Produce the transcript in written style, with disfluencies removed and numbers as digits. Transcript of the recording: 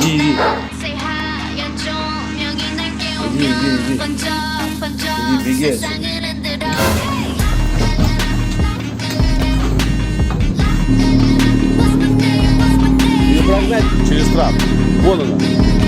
이기 미기야지. Или прогнать через трап. Вон она.